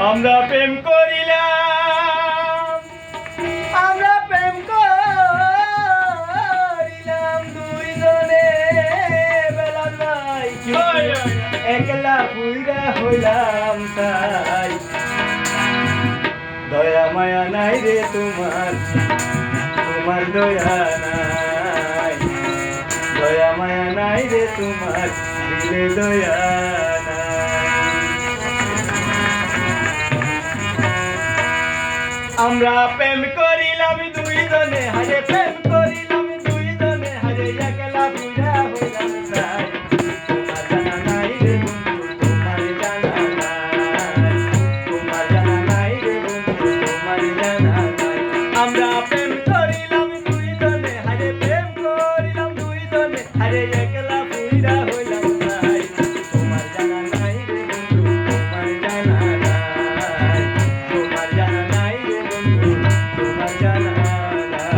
আমরা প্রেম করিলাম, আমরা প্রেম করিলাম দুইজনে, বেলা নাই একলা পুইরা হইলাম তাই। দয়া মায়া নাই রে তোমার, তোমার দয়া নাই, দয়া মায়া নাই রে তোমার, দিলে দয়া নাই। আমরা প্রেম করিলাম দুইজনে, হারে প্রেম করিলাম দুইজনে, হারে একলা পুইরা হইলাম তাই। তোমার জানা নাই রে বন্ধু, তোমার জানা নাই, তোমার জানা নাই রে বন্ধু, তোমার জানা নাই। আমরা প্রেম করিলাম দুইজনে, হারে প্রেম করিলাম দুইজনে, হারে একলা পুইরা হইলাম তাই। তোমার জানা নাই রে বন্ধু, তোমার জানা নাই, তোমার জানা নাই রে বন্ধু, তোমার জানা নাই।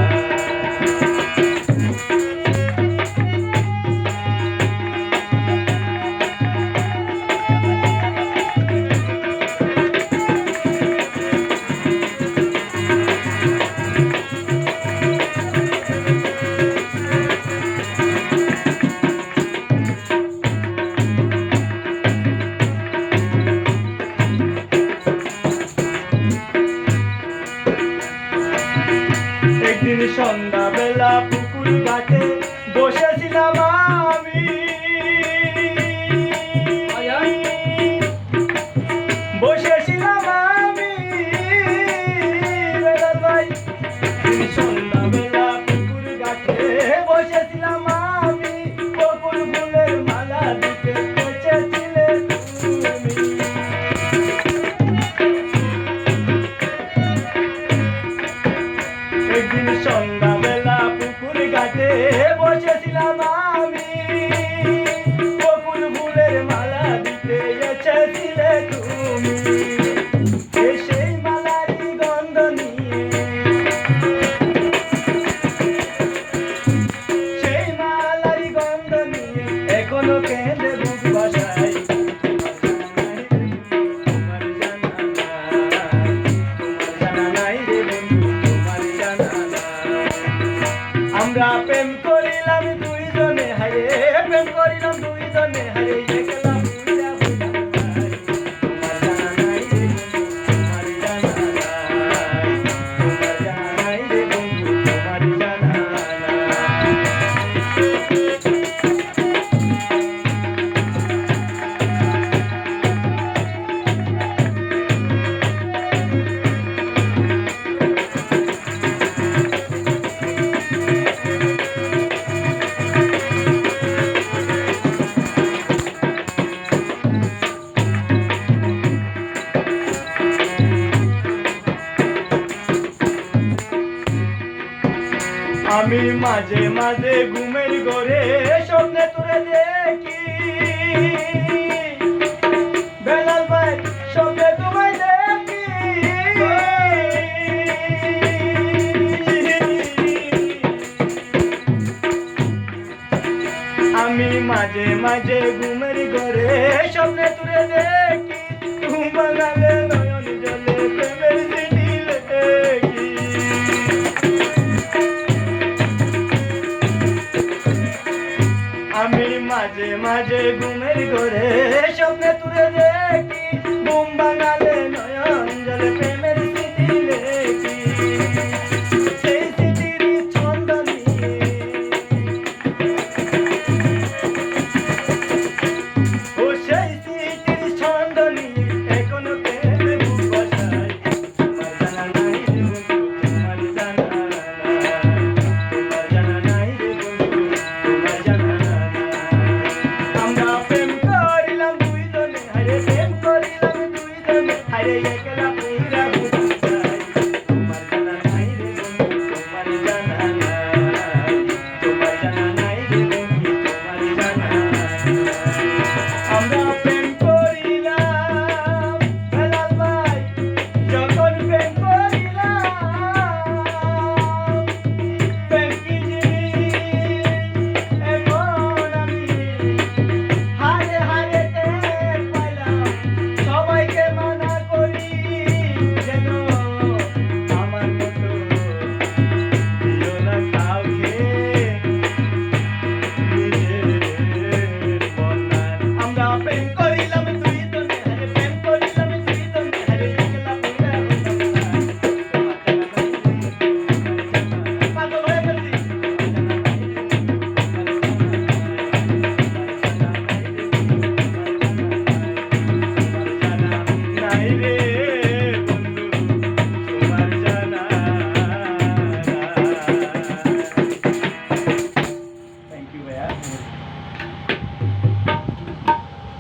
একদিন সন্ধ্যাবেলা পুকুর ঘাটে বসেছিলাম আমি, বসেছিলাম আমি বেলাল ভাই। সন্ধ্যাবেলা পুকুর ঘাটে বসেছিলাম আমি, বকুল ফুলের মালা দিতে এসেছিলে তুমি। একদিন সন্ধ্যাবেলা পুকুর ঘাটে বসেছিলাম আমি, বকুল ফুলের মালা দিতে এসেছিলে তুমি। সেই মালারি গন্ধ নিয়ে, সেই মালারি গন্ধ নিয়ে এখনো কেঁদে বুক ভাসাই। তোমার জানা নাই, তোমার জানা নাই রে বন্ধু, তোমার জানা নাই। আমরা প্রেম করিলাম দুইজনে, হারে প্রেম করিলাম দুইজনে, হারে একলা পুইরা হইলাম তাই। তোমার জানা নাই রে বন্ধু, তোমার জানা নাই, তোমার জানা নাই রে বন্ধু, তোমার জানা নাই। আমি মাঝে মাঝে ঘুমের ঘরে স্বপ্নে তোরে দেখি, বেলাল ভাই স্বপ্নে তোমায় দেখি। আমি মাঝে মাঝে ঘুমের ঘরে স্বপ্নে তোরে দেখি, ঘুম ভাঙালে নয়ন জলে প্রেমের চিঠি লেখি। আমি মাঝে মাঝে ঘুমের ঘরে স্বপ্নে তুলে দেখি, ঘুম ভাঙালে নয়ন জলে প্রেমের স্মৃতি লেখি। সেই স্মৃতির ছন্দ নিয়ে, ও সেই স্মৃতির ছন্দ নিয়ে এখনো কেঁদে বুক ভাসাই। তোমার জানা নাই রে বন্ধু, তোমার জানা নাই, তোমার জানা নাই রে বন্ধু, তোমার জানা নাই। আমরা প্রেম করিলাম দুইজনে, হারে প্রেম করিলাম দুইজনে, হারে একলা